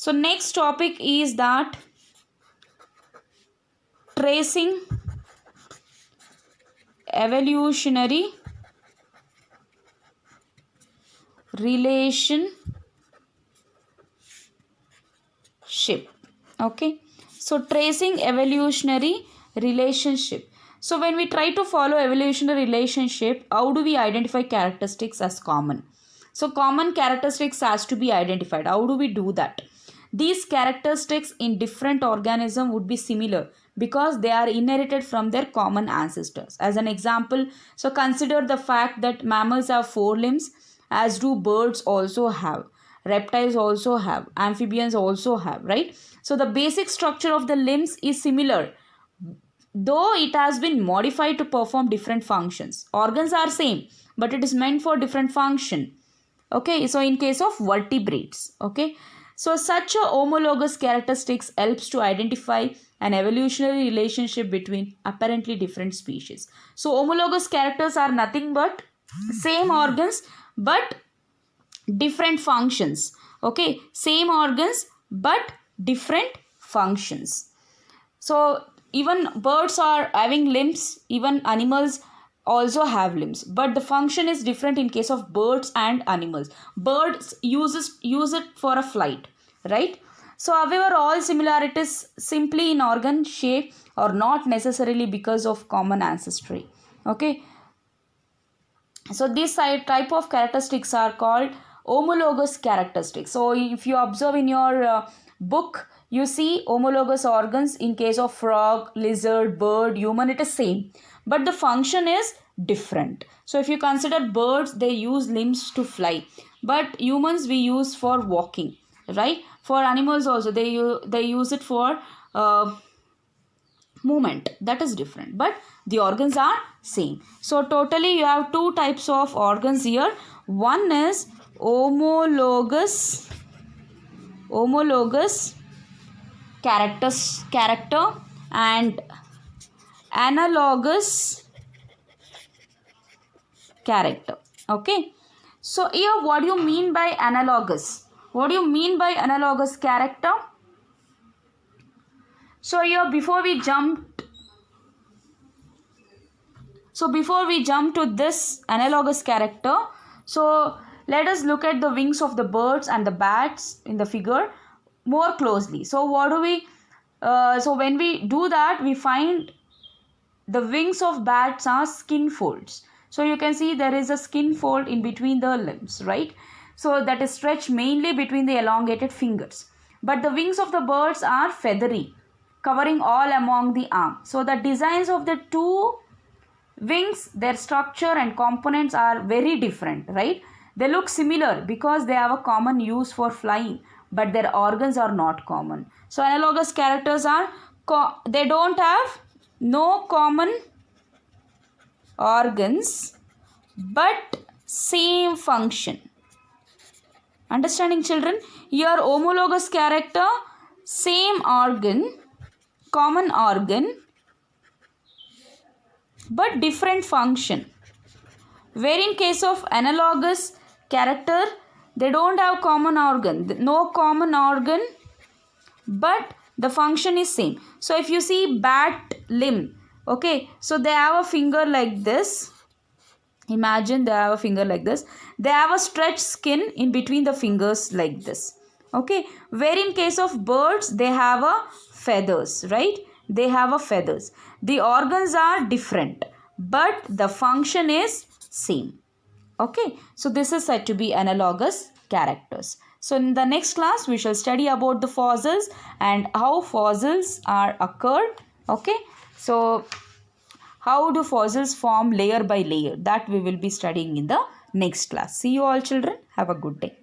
So next topic is that tracing evolutionary relationship. Okay, so tracing evolutionary relationship. So when we try to follow evolutionary relationship, how do we identify characteristics as common? So common characteristics has to be identified. How do we do that? These characteristics in different organisms would be similar because they are inherited from their common ancestors. As an example, so consider the fact that mammals have 4 limbs, as do birds also have, reptiles also have, amphibians also have, right? So the basic structure of the limbs is similar, though it has been modified to perform different functions. Organs are same, but it is meant for different function. Okay, so in case of vertebrates, okay, so such a homologous characteristics helps to identify an evolutionary relationship between apparently different species. So homologous characters are nothing but same organs but different functions. Okay, same organs but different functions. So even birds are having limbs, even animals also have limbs, but the function is different in case of birds and animals. Birds use it for a flight, right? So however, all similarities simply in organ shape or not necessarily because of common ancestry. Okay, so this type of characteristics are called homologous characteristics. So if you observe in your book, you see homologous organs in case of frog, lizard, bird, human, it is same, but the function is different. So if you consider birds, they use limbs to fly, but humans we use for walking, right? For animals also they use it for movement, that is different, but the organs are same. So totally you have 2 types of organs here. One is homologous character and analogous character. Okay, so here what do you mean by analogous? What do you mean by analogous character? So here before we jump to this analogous character, so let us look at the wings of the birds and the bats in the figure more closely. So what do we so when we do that, we find the wings of bats are skin folds. So you can see there is a skin fold in between the limbs, right? So that is stretched mainly between the elongated fingers. But the wings of the birds are feathery, covering all among the arm. So the designs of the 2 wings, their structure and components are very different, right? They look similar because they have a common use for flying, but their organs are not common. So analogous characters are they don't have no common organs but same function. Understanding, children? Here homologous character, same organ, common organ but different function. Where in case of analogous character, they don't have common organ, no common organ, but the function is same. So if you see bat limb, okay, so they have a finger like this. Imagine they have a finger like this. They have a stretched skin in between the fingers like this. Okay, where in case of birds, they have a feathers, right? They have a feathers. The organs are different, but the function is same. Okay, so this is said to be analogous characters. So in the next class, we shall study about the fossils and how fossils are occurred. Okay, so how do fossils form layer by layer? That we will be studying in the next class. See you all, children. Have a good day.